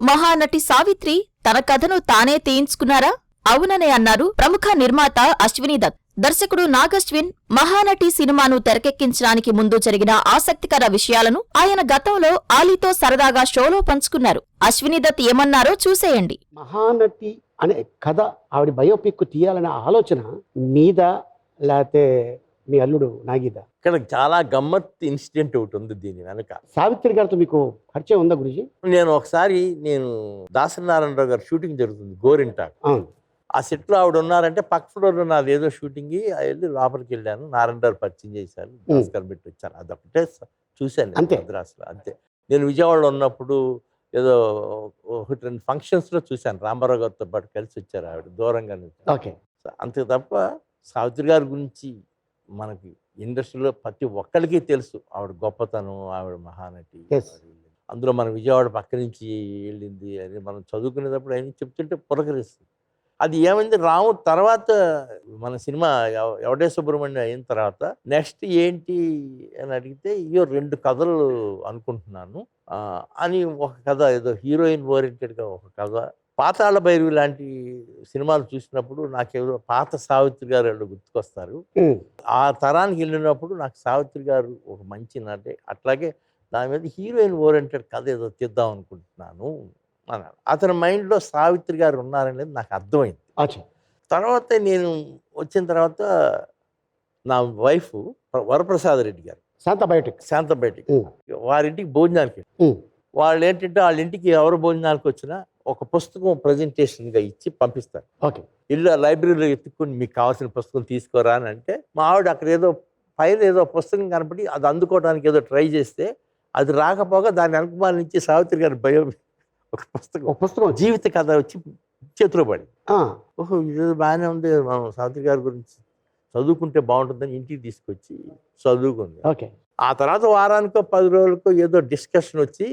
మహానటి సావిత్రి తన కథను తానే తీయించుకున్నారా? అవుననే అన్నారు ప్రముఖ నిర్మాత అశ్వినీ దత్. దర్శకుడు నాగశ్విన్ మహానటి సినిమాను తెరకెక్కించడానికి ముందు జరిగిన ఆసక్తికర విషయాలను ఆయన గతంలో ఆలీతో సరదాగా షోలో పంచుకున్నారు. అశ్వినీ దత్ ఏమన్నారో చూసేయండి. మహానటి అనే కథ ఆవిడ బయోపిక్ తీయాలనే ఆలోచన మీదా లేకపోతే మీ అల్లుడు నాగీదా? ఇక్కడ చాలా గమ్మత్ ఇన్సిడెంట్ ఒకటి ఉంది దీని వెనక. సావిత్రి గారితో మీకు పరిచయం ఉందా గురుజీ? నేను ఒకసారి దాసరి నారాయణరావు గారు షూటింగ్ జరుగుతుంది గోరింటాక్. అవును. ఆ సెట్లో ఆవిడ ఉన్నారంటే పక్క ఫ్లోర్ నాది ఏదో షూటింగ్ వెళ్ళి లోపలికి వెళ్ళాను. నారాయణరావు పరిచయం చేశారు, భాస్కర్ పెట్టి వచ్చాను. అదొకటే చూశాను అంతే. మద్రాసులో అంతే. నేను విజయవాడలో ఉన్నప్పుడు ఏదో ఒకటి రెండు ఫంక్షన్స్లో చూశాను. రామారావు గారితో పాటు కలిసి వచ్చారు ఆవిడ దూరంగా నుంచి. ఓకే. అంతే తప్ప సావిత్రి గారి గురించి మనకి ఇండస్ట్రీలో ప్రతి ఒక్కరికి తెలుసు ఆవిడ గొప్పతనం, ఆవిడ మహానటి. Yes. అందులో మన విజయవాడ పక్క నుంచి వెళ్ళింది అని మనం చదువుకునేటప్పుడు ఆయన చెప్తుంటే పులకరిస్తుంది. అది ఏమైంది రాము తర్వాత మన సినిమా ఎవడే సుబ్రహ్మణ్యం అయిన తర్వాత నెక్స్ట్ ఏంటి అని అడిగితే ఇయో 2 కథలు అనుకుంటున్నాను అని ఒక కథ ఏదో హీరోయిన్ ఓరియంటెడ్గా ఒక కథ. పాతాళ భైరవి లాంటి సినిమాలు చూసినప్పుడు నాకేదో పాత సావిత్రి గారు వాళ్ళు గుర్తుకొస్తారు. ఆ తరానికి వెళ్ళినప్పుడు నాకు సావిత్రి గారు ఒక మంచి నటే. అట్లాగే దాని మీద హీరోయిన్ ఓరియంటెడ్ కథ ఏదో తీద్దాం అనుకుంటున్నాను అన్నాడు. అతని మైండ్లో సావిత్రి గారు ఉన్నారనేది నాకు అర్థమైంది. తర్వాత నేను వచ్చిన తర్వాత నా వైఫ్ వరప్రసాద్ రెడ్డి గారు శాంత బయోటిక్ వారింటికి భోజనానికి వాళ్ళు ఏంటంటే వాళ్ళ ఇంటికి ఎవరు భోజనానికి వచ్చినా ఒక పుస్తకం ప్రజెంటేషన్గా ఇచ్చి పంపిస్తారు. ఓకే. ఇల్లు లైబ్రరీలో ఎత్తుకుని మీకు కావాల్సిన పుస్తకం తీసుకోరా అని అంటే మా ఆవిడ అక్కడ ఏదో పైన ఏదో పుస్తకం కనపడి అది అందుకోవడానికి ఏదో ట్రై చేస్తే అది రాకపోగా దాని అనుకుమాల నుంచి సావిత్రి గారి బయో ఒక పుస్తకం జీవిత కథ వచ్చి చేతిలో పడి ఓహో ఇది బాగానే ఉంది, మనం సావిత్రి గారి గురించి చదువుకుంటే బాగుంటుందని ఇంటికి తీసుకొచ్చి చదువుకుంది. ఓకే. ఆ తర్వాత వారానికో 10 రోజులకో ఏదో డిస్కషన్ వచ్చి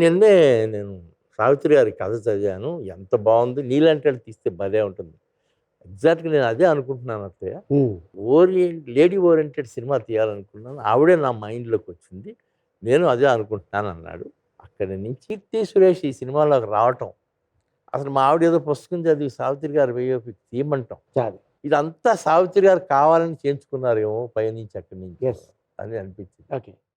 నిన్నే నేను సావిత్రి గారి కథ చదివాను, ఎంత బాగుంది, నీలాంటి తీస్తే భలే ఉంటుంది. ఎగ్జాక్ట్గా నేను అదే అనుకుంటున్నాను అత్తయ్య. లేడీ ఓరియంటెడ్ సినిమా తీయాలనుకున్నాను, ఆవిడే నా మైండ్లోకి వచ్చింది, నేను అదే అనుకుంటున్నాను అన్నాడు. అక్కడి నుంచి కీర్తి సురేష్ ఈ సినిమాలోకి రావటం, అసలు మా ఆవిడ ఏదో పుస్తకం చదివి సావిత్రి గారి బయోపిక్ తీయమంటాం, ఇదంతా సావిత్రి గారు కావాలని చేయించుకున్నారేమో పైనుంచి అక్కడి నుంచి అని అనిపించింది. ఓకే.